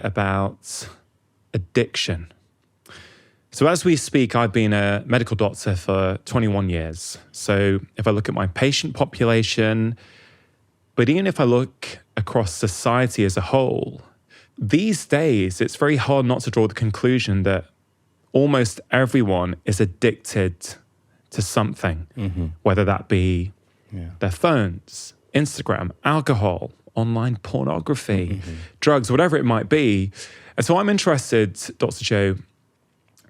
about addiction. So as we speak, I've been a medical doctor for 21 years. So if I look at my patient population, but even if I look across society as a whole, these days, it's very hard not to draw the conclusion that almost everyone is addicted to something, whether that be their phones, Instagram, alcohol, online pornography, drugs, whatever it might be. And so I'm interested, Dr. Joe,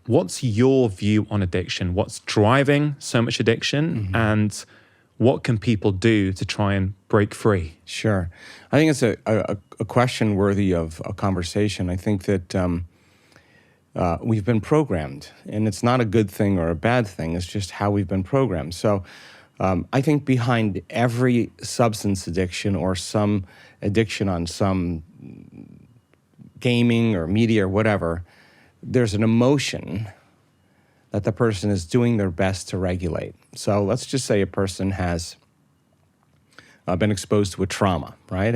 what's your view on addiction? What's driving so much addiction? And what can people do to try and break free? Sure. I think it's a question worthy of a conversation. I think that we've been programmed, and it's not a good thing or a bad thing. It's just how we've been programmed. So I think behind every substance addiction or some addiction on some gaming or media or whatever, there's an emotion that the person is doing their best to regulate. So let's just say a person has been exposed to a trauma, right?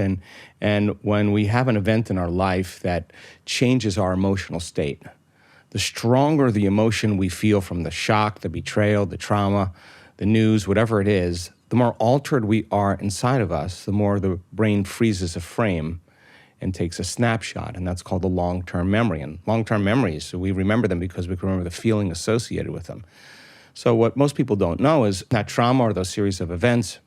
And when we have an event in our life that changes our emotional state, the stronger the emotion we feel from the shock, the betrayal, the trauma, the news, whatever it is, the more altered we are inside of us, the more the brain freezes a frame and takes a snapshot, and that's called the long-term memory. And long-term memories, so we remember them because we can remember the feeling associated with them. So what most people don't know is that trauma or those series of events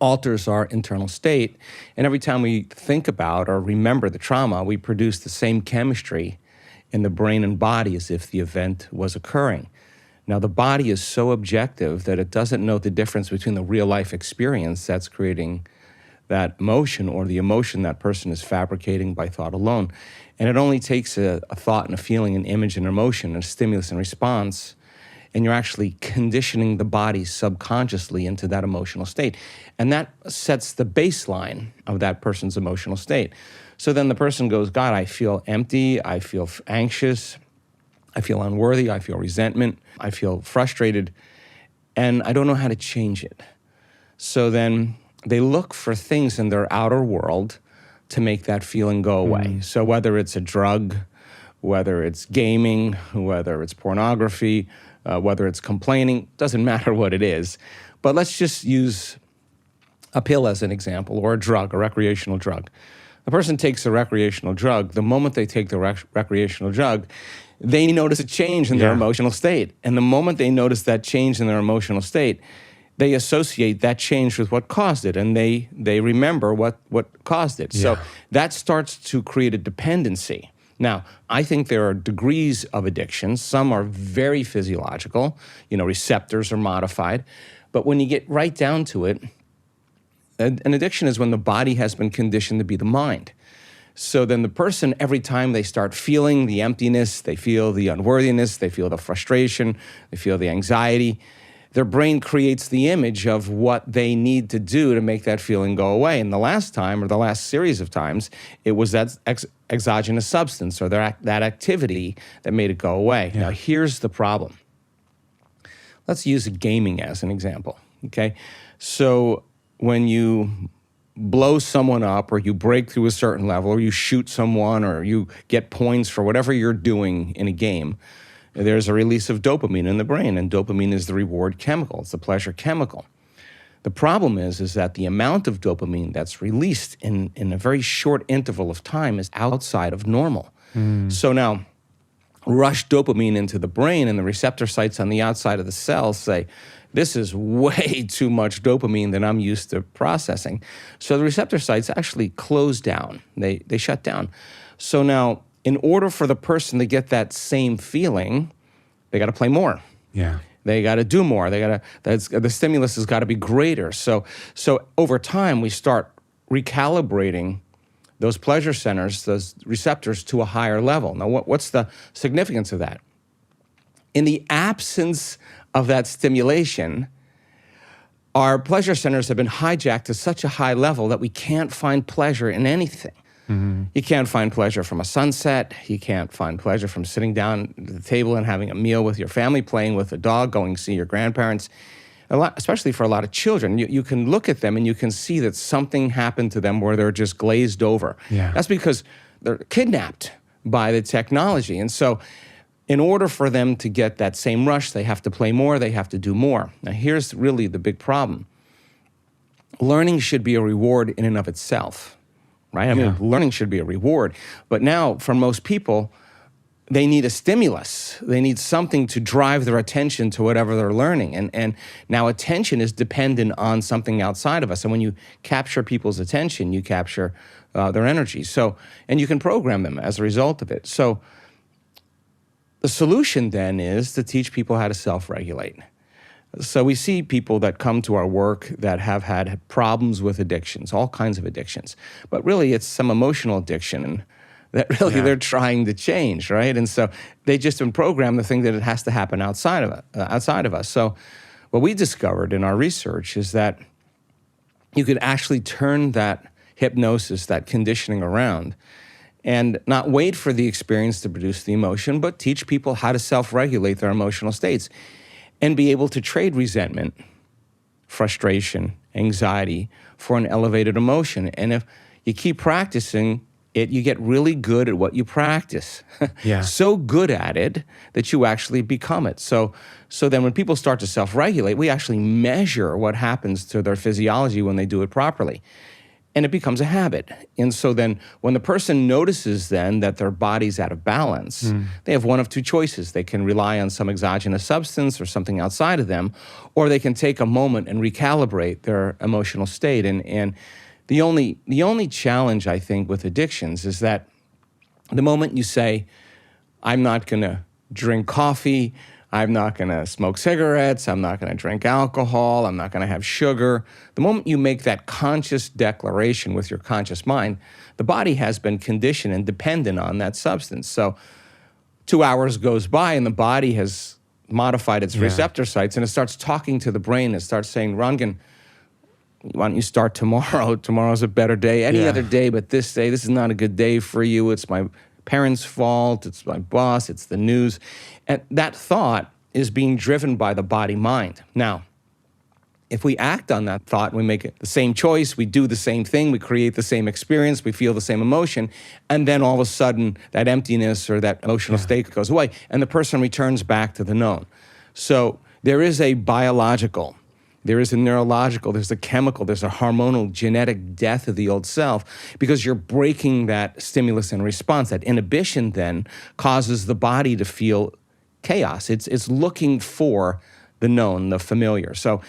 alters our internal state, and every time we think about or remember the trauma, we produce the same chemistry in the brain and body as if the event was occurring. Now, the body is so objective that it doesn't know the difference between the real-life experience that's creating that emotion or the emotion that person is fabricating by thought alone. And it only takes a thought and a feeling, an image and emotion, a stimulus and response, and you're actually conditioning the body subconsciously into that emotional state. And that sets the baseline of that person's emotional state. So then the person goes, God, I feel empty, I feel anxious, I feel unworthy, I feel resentment, I feel frustrated, and I don't know how to change it. So then they look for things in their outer world to make that feeling go away. So whether it's a drug, whether it's gaming, whether it's pornography, whether it's complaining, doesn't matter what it is. But let's just use a pill as an example, or a drug, a recreational drug. A person takes a recreational drug. The moment they take the recreational drug, they notice a change in their emotional state. And the moment they notice that change in their emotional state, they associate that change with what caused it, and they remember what caused it. So that starts to create a dependency. Now, I think there are degrees of addiction. Some are very physiological, receptors are modified. But when you get right down to it, an addiction is when the body has been conditioned to be the mind. So then the person, every time they start feeling the emptiness, they feel the unworthiness, they feel the frustration, they feel the anxiety, their brain creates the image of what they need to do to make that feeling go away. And the last time, or the last series of times, it was that exogenous substance or that activity that made it go away. Now, here's the problem. Let's use gaming as an example, okay? So when you blow someone up, or you break through a certain level, or you shoot someone, or you get points for whatever you're doing in a game, there's a release of dopamine in the brain, and dopamine is the reward chemical. It's the pleasure chemical. The problem is that the amount of dopamine that's released in a very short interval of time is outside of normal. So now, rush dopamine into the brain, and the receptor sites on the outside of the cell say, this is way too much dopamine than I'm used to processing. So the receptor sites actually close down. They shut down. So now, in order for the person to get that same feeling, they got to play more. They got to do more. The stimulus has got to be greater. So over time, we start recalibrating those pleasure centers, those receptors, to a higher level. Now, what's the significance of that? In the absence of that stimulation, our pleasure centers have been hijacked to such a high level that we can't find pleasure in anything. You can't find pleasure from a sunset. You can't find pleasure from sitting down at the table and having a meal with your family, playing with a dog, going to see your grandparents. Especially for a lot of children, you can look at them and you can see that something happened to them where they're just glazed over. That's because they're kidnapped by the technology. And so in order for them to get that same rush, they have to play more, they have to do more. Now, here's really the big problem. Learning should be a reward in and of itself, right? I mean, learning should be a reward. But now, for most people, they need a stimulus. They need something to drive their attention to whatever they're learning. And now attention is dependent on something outside of us. And when you capture people's attention, you capture their energy. So, and you can program them as a result of it. So the solution then is to teach people how to self-regulate. So we see people that come to our work that have had problems with addictions, all kinds of addictions. But really, it's some emotional addiction and that really they're trying to change, right? And so they just been programmed to think that it has to happen outside of us. So what we discovered in our research is that you could actually turn that hypnosis, that conditioning around, and not wait for the experience to produce the emotion, but teach people how to self-regulate their emotional states and be able to trade resentment, frustration, anxiety for an elevated emotion. And if you keep practicing it, you get really good at what you practice. So good at it that you actually become it. So then when people start to self-regulate, we actually measure what happens to their physiology when they do it properly. And it becomes a habit. And so then when the person notices then that their body's out of balance, they have one of two choices. They can rely on some exogenous substance or something outside of them, or they can take a moment and recalibrate their emotional state. And the only challenge, I think, with addictions is that the moment you say, I'm not going to drink coffee, I'm not going to smoke cigarettes, I'm not going to drink alcohol, I'm not going to have sugar. The moment you make that conscious declaration with your conscious mind, the body has been conditioned and dependent on that substance. So 2 hours goes by and the body has modified its receptor sites and it starts talking to the brain. It starts saying, Rangan, why don't you start tomorrow? Tomorrow's a better day. Any other day but this day, this is not a good day for you. It's my parents' fault, it's my boss, it's the news. And that thought is being driven by the body-mind. Now, if we act on that thought, we make it the same choice, we do the same thing, we create the same experience, we feel the same emotion, and then all of a sudden that emptiness or that emotional state goes away, and the person returns back to the known. So there is a biological, there is a neurological, there's a chemical, there's a hormonal genetic death of the old self because you're breaking that stimulus and response. That inhibition then causes the body to feel chaos. It's looking for the known, the familiar. So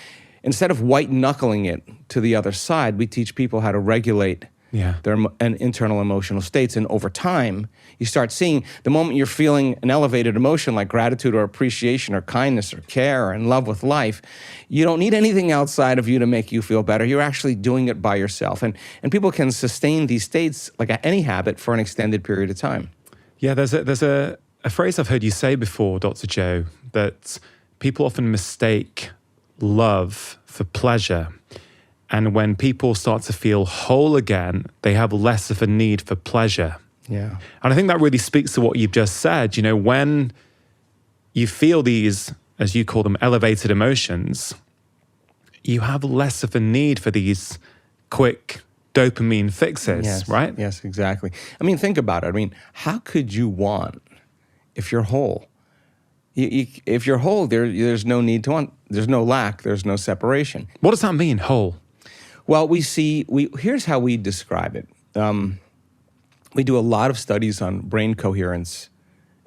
instead of white-knuckling it to the other side, we teach people how to regulate their internal emotional states. And over time, you start seeing the moment you're feeling an elevated emotion like gratitude or appreciation or kindness or care or in love with life, you don't need anything outside of you to make you feel better. You're actually doing it by yourself. And people can sustain these states like any habit for an extended period of time. Yeah, there's a phrase I've heard you say before, Dr. Joe, that people often mistake love for pleasure. And when people start to feel whole again, they have less of a need for pleasure. Yeah. And I think that really speaks to what you've just said. You know, when you feel these, as you call them, elevated emotions, you have less of a need for these quick dopamine fixes, right? Yes, exactly. I mean, think about it. I mean, how could you want, if you're whole, if you're whole, there's no need to want, there's no lack, there's no separation. What does that mean, whole? Well, here's how we describe it. We do a lot of studies on brain coherence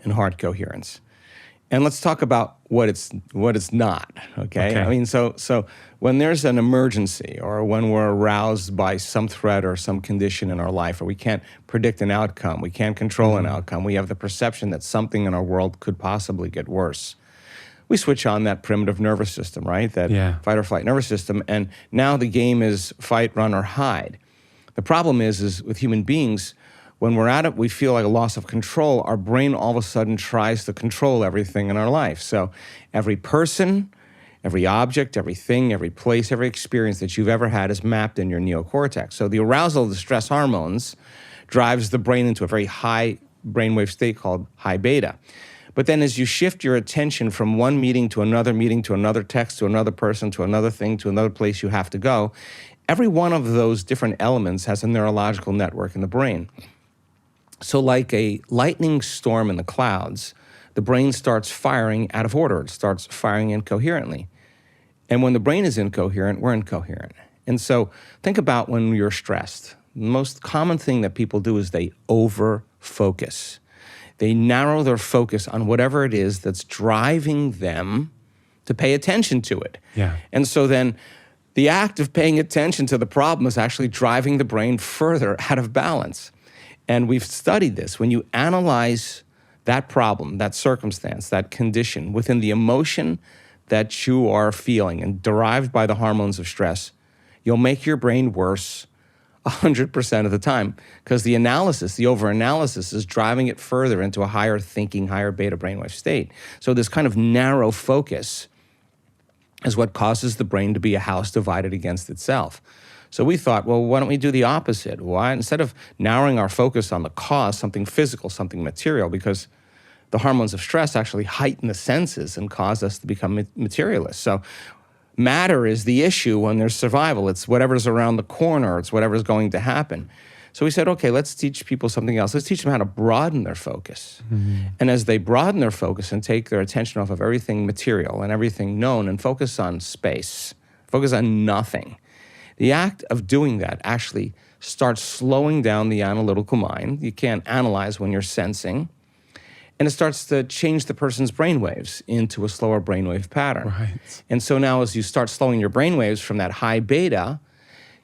and heart coherence. And let's talk about what it's not, okay? I mean, so when there's an emergency or when we're aroused by some threat or some condition in our life, or we can't predict an outcome, we can't control an outcome, we have the perception that something in our world could possibly get worse. We switch on that primitive nervous system, right? That fight or flight nervous system, and now the game is fight, run, or hide. The problem is with human beings, when we're at it, we feel like a loss of control. Our brain all of a sudden tries to control everything in our life. So every person, every object, everything, every place, every experience that you've ever had is mapped in your neocortex. So the arousal of the stress hormones drives the brain into a very high brainwave state called high beta. But then as you shift your attention from one meeting to another text, to another person, to another thing, to another place you have to go, every one of those different elements has a neurological network in the brain. So like a lightning storm in the clouds, the brain starts firing out of order. It starts firing incoherently. And when the brain is incoherent, we're incoherent. And so think about when you're stressed. The most common thing that people do is they over-focus. They narrow their focus on whatever it is that's driving them to pay attention to it. Yeah. And so then the act of paying attention to the problem is actually driving the brain further out of balance. And we've studied this. When you analyze that problem, that circumstance, that condition within the emotion that you are feeling and derived by the hormones of stress, you'll make your brain worse 100% of the time, because the analysis, the over-analysis, is driving it further into a higher thinking, higher beta brainwave state. So this kind of narrow focus is what causes the brain to be a house divided against itself. So we thought, well, why don't we do the opposite? Why, instead of narrowing our focus on the cause, something physical, something material, because the hormones of stress actually heighten the senses and cause us to become materialists. So matter is the issue when there's survival. It's whatever's around the corner. It's whatever's going to happen. So we said, okay, let's teach people something else. Let's teach them how to broaden their focus. And as they broaden their focus and take their attention off of everything material and everything known and focus on space, focus on nothing, the act of doing that actually starts slowing down the analytical mind. You can't analyze when you're sensing. And it starts to change the person's brainwaves into a slower brainwave pattern. Right. And so now as you start slowing your brainwaves from that high beta,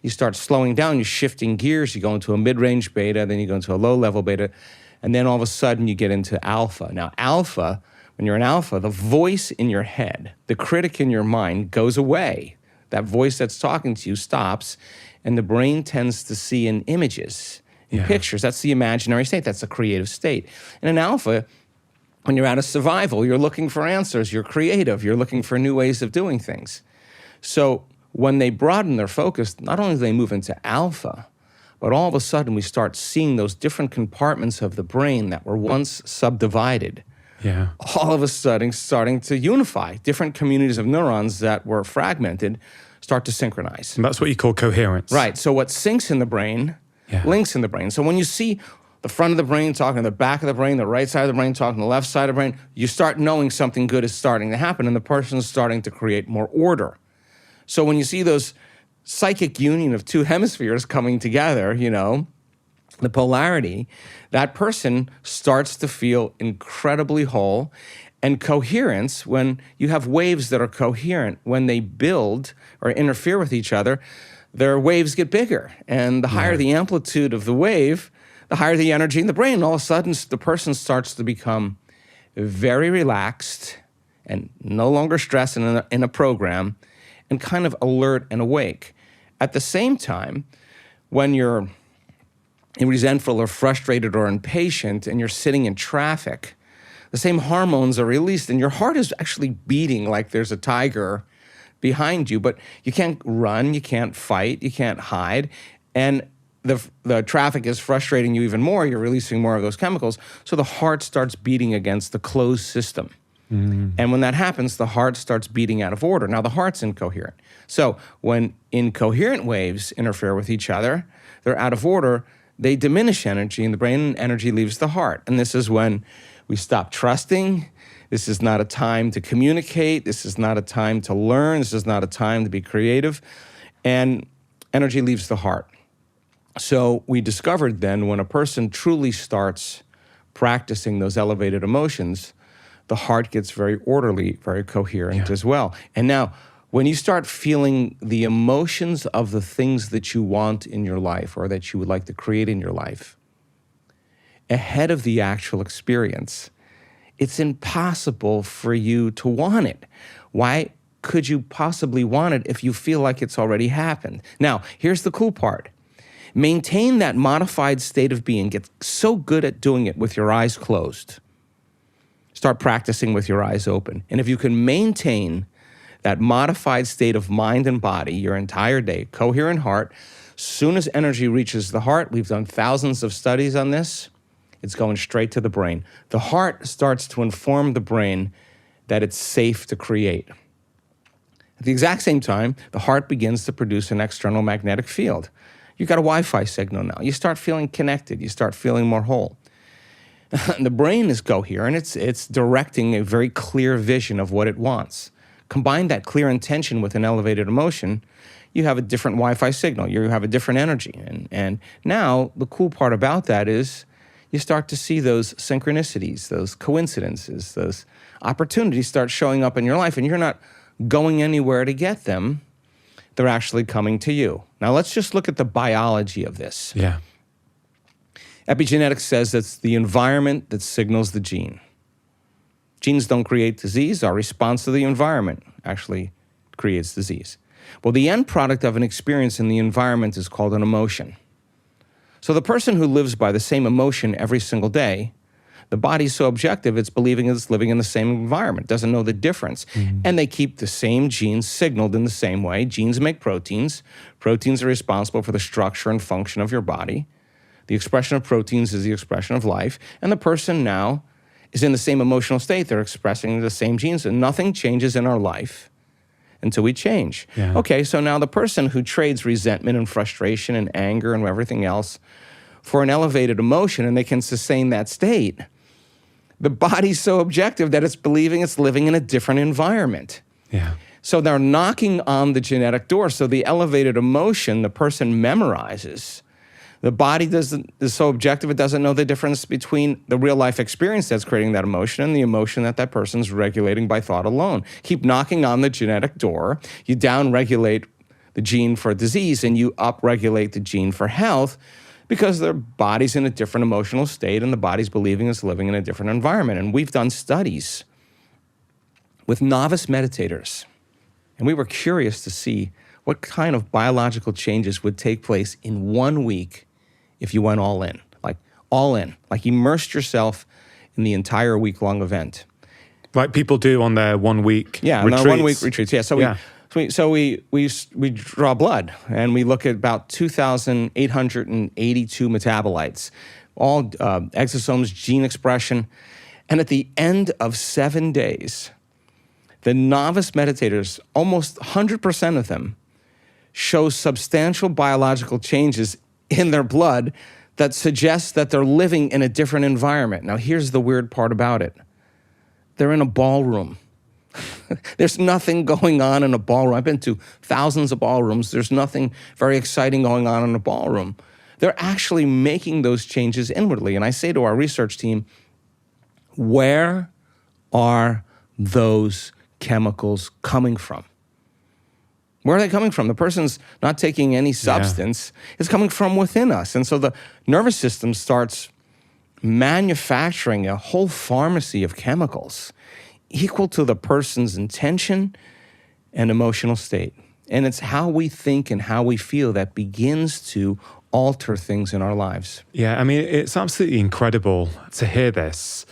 you start slowing down, you're shifting gears, you go into a mid-range beta, then you go into a low-level beta, and then all of a sudden you get into alpha. Now alpha, when you're in alpha, the voice in your head, the critic in your mind goes away. That voice that's talking to you stops, and the brain tends to see in images, in pictures. That's the imaginary state, that's the creative state. And in alpha, when you're out of survival, you're looking for answers, you're creative, you're looking for new ways of doing things. So when they broaden their focus, not only do they move into alpha, but all of a sudden we start seeing those different compartments of the brain that were once subdivided, all of a sudden starting to unify. Different communities of neurons that were fragmented start to synchronize. And that's what you call coherence. Right, so what syncs in the brain, links in the brain. So when you see the front of the brain talking to the back of the brain, the right side of the brain talking to the left side of the brain, you start knowing something good is starting to happen and the person's starting to create more order. So when you see those psychic union of two hemispheres coming together, you know, the polarity, that person starts to feel incredibly whole. And coherence, when you have waves that are coherent, when they build or interfere with each other, their waves get bigger. And the higher the amplitude of the wave, the higher the energy in the brain. All of a sudden, the person starts to become very relaxed and no longer stressed in a program, and kind of alert and awake. At the same time, when you're resentful or frustrated or impatient and you're sitting in traffic, the same hormones are released and your heart is actually beating like there's a tiger behind you, but you can't run, you can't fight, you can't hide, and the traffic is frustrating you even more. You're releasing more of those chemicals, so the heart starts beating against the closed system. And when that happens, the heart starts beating out of order. Now, the heart's incoherent. So when incoherent waves interfere with each other, they're out of order, they diminish energy, and the brain energy leaves the heart. And this is when we stop trusting. This is not a time to communicate. This is not a time to learn. This is not a time to be creative. And energy leaves the heart. So we discovered then when a person truly starts practicing those elevated emotions, the heart gets very orderly, very coherent as well. And now, when you start feeling the emotions of the things that you want in your life or that you would like to create in your life, ahead of the actual experience, it's impossible for you to want it. Why could you possibly want it if you feel like it's already happened? Now, here's the cool part. Maintain that modified state of being. Get so good at doing it with your eyes closed. Start practicing with your eyes open. And if you can maintain that modified state of mind and body your entire day, coherent heart, soon as energy reaches the heart, we've done thousands of studies on this, it's going straight to the brain. The heart starts to inform the brain that it's safe to create. At the exact same time, the heart begins to produce an external magnetic field. You've got a Wi-Fi signal now. You start feeling connected. You start feeling more whole. And the brain is coherent. It's directing a very clear vision of what it wants. Combine that clear intention with an elevated emotion, you have a different Wi-Fi signal. You have a different energy. And now the cool part about that is you start to see those synchronicities, those coincidences, those opportunities start showing up in your life, and you're not going anywhere to get them. They're actually coming to you. Now let's just look at the biology of this. Yeah. Epigenetics says it's the environment that signals the gene. Genes don't create disease. Our response to the environment actually creates disease. Well, the end product of an experience in the environment is called an emotion. So the person who lives by the same emotion every single day, the body's so objective, it's believing it's living in the same environment, doesn't know the difference. And they keep the same genes signaled in the same way. Genes make proteins. Proteins are responsible for the structure and function of your body. The expression of proteins is the expression of life. And the person now is in the same emotional state. They're expressing the same genes, and nothing changes in our life until we change. Yeah. Okay, so now the person who trades resentment and frustration and anger and everything else for an elevated emotion, and they can sustain that state, the body's so objective that it's believing it's living in a different environment. Yeah. So they're knocking on the genetic door. So the elevated emotion the person memorizes, the body is so objective it doesn't know the difference between the real life experience that's creating that emotion and the emotion that person's regulating by thought alone. Keep knocking on the genetic door. You down-regulate the gene for disease and you up-regulate the gene for health because their body's in a different emotional state and the body's believing it's living in a different environment. And we've done studies with novice meditators, and we were curious to see what kind of biological changes would take place in 1 week if you went all in, like immersed yourself in the entire week-long event. Like people do on their 1 week Yeah, retreats. on our 1 week retreats. Yeah, so we draw blood and we look at about 2,882 metabolites, all exosomes, gene expression, and at the end of 7 days, the novice meditators, almost 100% of them, show substantial biological changes in their blood that suggests that they're living in a different environment. Now, here's the weird part about it. They're in a ballroom. There's nothing going on in a ballroom. I've been to thousands of ballrooms. There's nothing very exciting going on in a ballroom. They're actually making those changes inwardly. And I say to our research team, where are those chemicals coming from? Where are they coming from? The person's not taking any substance. It's coming from within us. And so the nervous system starts manufacturing a whole pharmacy of chemicals equal to the person's intention and emotional state. And it's how we think and how we feel that begins to alter things in our lives. Yeah, I mean, it's absolutely incredible to hear this.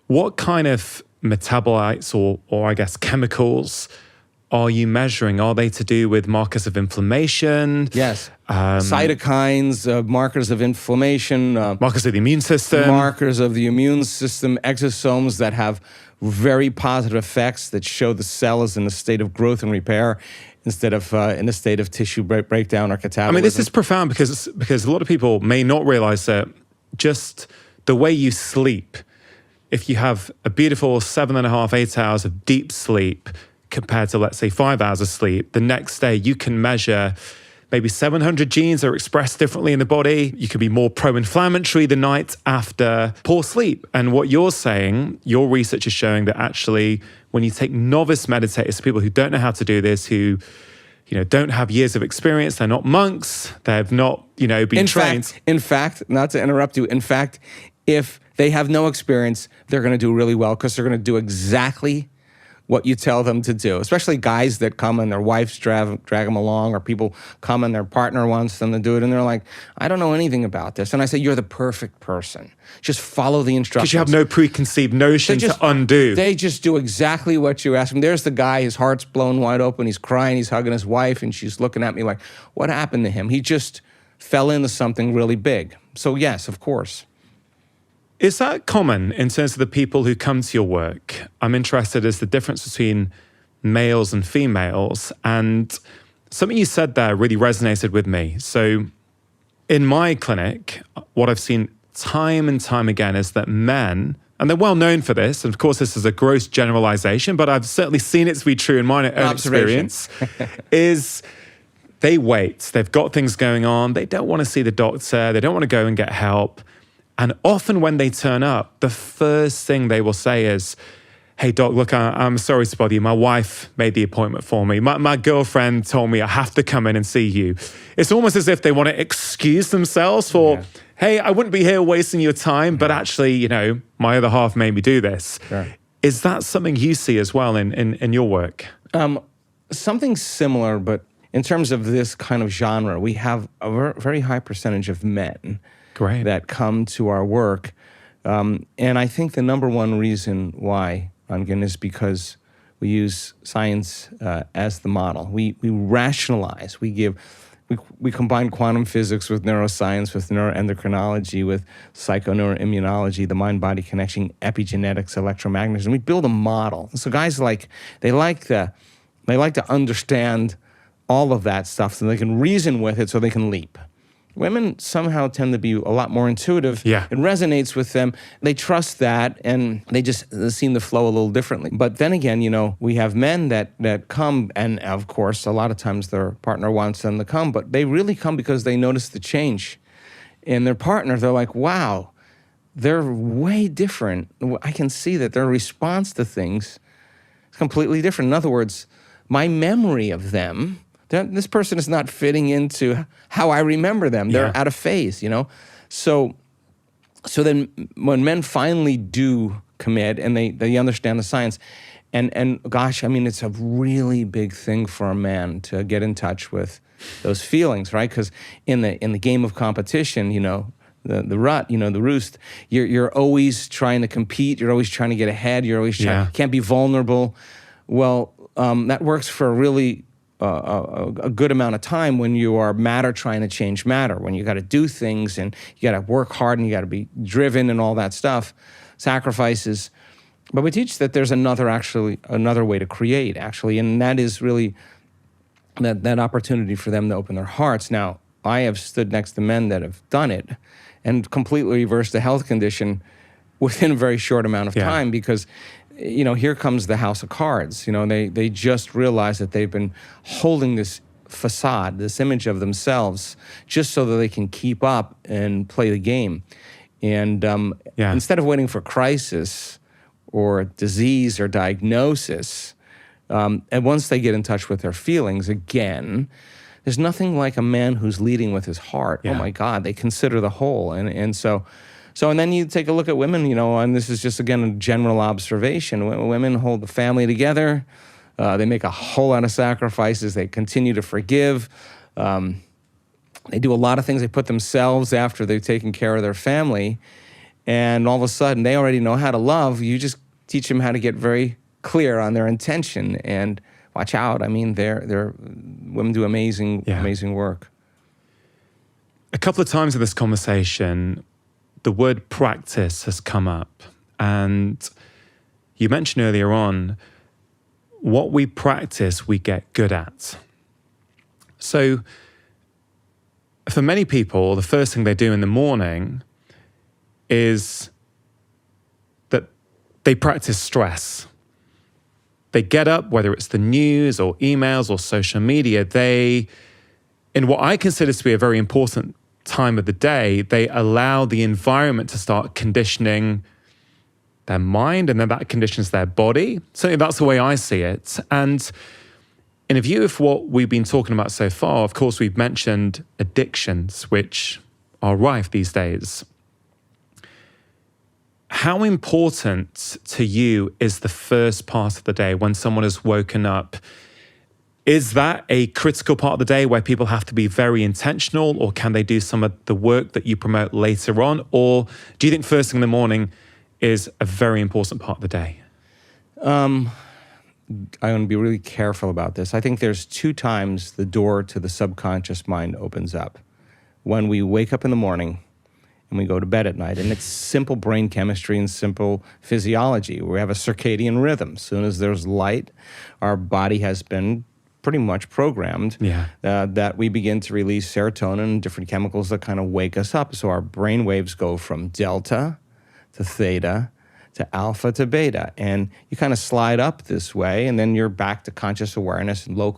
What kind of metabolites or I guess chemicals are you measuring? Are they to do with markers of inflammation? Yes. Cytokines, markers of inflammation. Markers of the immune system? Markers of the immune system, exosomes that have very positive effects that show the cell is in a state of growth and repair instead of in a state of tissue breakdown or catabolism. I mean, this is profound because a lot of people may not realize that just the way you sleep, if you have a beautiful 7.5, 8 hours of deep sleep, compared to, let's say, 5 hours of sleep, the next day you can measure maybe 700 genes are expressed differently in the body. You could be more pro-inflammatory the night after poor sleep. And what you're saying, your research is showing that actually when you take novice meditators, people who don't know how to do this, who don't have years of experience, they're not monks, they've not been trained. In fact, not to interrupt you, in fact, if they have no experience, they're going to do really well because they're going to do exactly what you tell them to do, especially guys that come and their wives drag them along, or people come and their partner wants them to do it, and they're like, I don't know anything about this. And I say, you're the perfect person. Just follow the instructions. Because you have no preconceived notion to undo. They just do exactly what you ask them. There's the guy, his heart's blown wide open, he's crying, he's hugging his wife, and she's looking at me like, what happened to him? He just fell into something really big. So yes, of course. Is that common in terms of the people who come to your work? I'm interested as the difference between males and females. And something you said there really resonated with me. So in my clinic, what I've seen time and time again is that men, and they're well known for this, and of course this is a gross generalization, but I've certainly seen it to be true in my own experience, is they wait. They've got things going on. They don't want to see the doctor. They don't want to go and get help. And often when they turn up, the first thing they will say is, hey, doc, look, I'm sorry to bother you. My wife made the appointment for me. My girlfriend told me I have to come in and see you. It's almost as if they want to excuse themselves for, hey, I wouldn't be here wasting your time, but actually, you know, my other half made me do this. Sure. Is that something you see as well in your work? Something similar, but in terms of this kind of genre, we have a very high percentage of men that come to our work. And I think the number one reason why, Angan, is because we use science as the model. We rationalize. We combine quantum physics with neuroscience, with neuroendocrinology, with psychoneuroimmunology, the mind-body connection, epigenetics, electromagnetism. We build a model. So guys they like to understand all of that stuff so they can reason with it so they can leap. Women somehow tend to be a lot more intuitive. Yeah. It resonates with them. They trust that, and they just seem to flow a little differently. But then again, you know, we have men that come, and of course, a lot of times their partner wants them to come, but they really come because they notice the change in their partner. They're like, wow, they're way different. I can see that their response to things is completely different. In other words, my memory of them, this person is not fitting into how I remember them. They're out of phase, you know? So then when men finally do commit and they understand the science, and gosh, I mean, it's a really big thing for a man to get in touch with those feelings, right? Because in the game of competition, you know, the rut, you know, the roost, you're always trying to compete. You're always trying to get ahead. You're always can't be vulnerable. Well, that works for a really a good amount of time when you are matter trying to change matter, when you got to do things and you got to work hard and you got to be driven and all that stuff, sacrifices. But we teach that there's another way to create, actually, and that is really that opportunity for them to open their hearts. Now, I have stood next to men that have done it and completely reversed the health condition within a very short amount of time because, you know, here comes the house of cards. You know, they just realize that they've been holding this facade, this image of themselves, just so that they can keep up and play the game. And instead of waiting for crisis or disease or diagnosis, and once they get in touch with their feelings, again, there's nothing like a man who's leading with his heart. Oh my God, they consider the whole. And so, and then you take a look at women, you know, and this is just, again, a general observation. Women hold the family together. They make a whole lot of sacrifices. They continue to forgive. They do a lot of things. They put themselves after they've taken care of their family. And all of a sudden, they already know how to love. You just teach them how to get very clear on their intention and watch out. I mean, women do amazing work. A couple of times in this conversation, the word practice has come up. And you mentioned earlier on, what we practice, we get good at. So for many people, the first thing they do in the morning is that they practice stress. They get up, whether it's the news or emails or social media, in what I consider to be a very important time of the day, they allow the environment to start conditioning their mind, and then that conditions their body. Certainly that's the way I see it. And in a view of what we've been talking about so far, of course, we've mentioned addictions, which are rife these days. How important to you is the first part of the day when someone has woken up? Is that a critical part of the day where people have to be very intentional, or can they do some of the work that you promote later on? Or do you think first thing in the morning is a very important part of the day? I want to be really careful about this. I think there's two times the door to the subconscious mind opens up. When we wake up in the morning and we go to bed at night, and it's simple brain chemistry and simple physiology. We have a circadian rhythm. As soon as there's light, our body has been pretty much programmed Yeah. that we begin to release serotonin and different chemicals that kind of wake us up. So our brain waves go from delta to theta to alpha to beta. And you kind of slide up this way, and then you're back to conscious awareness and local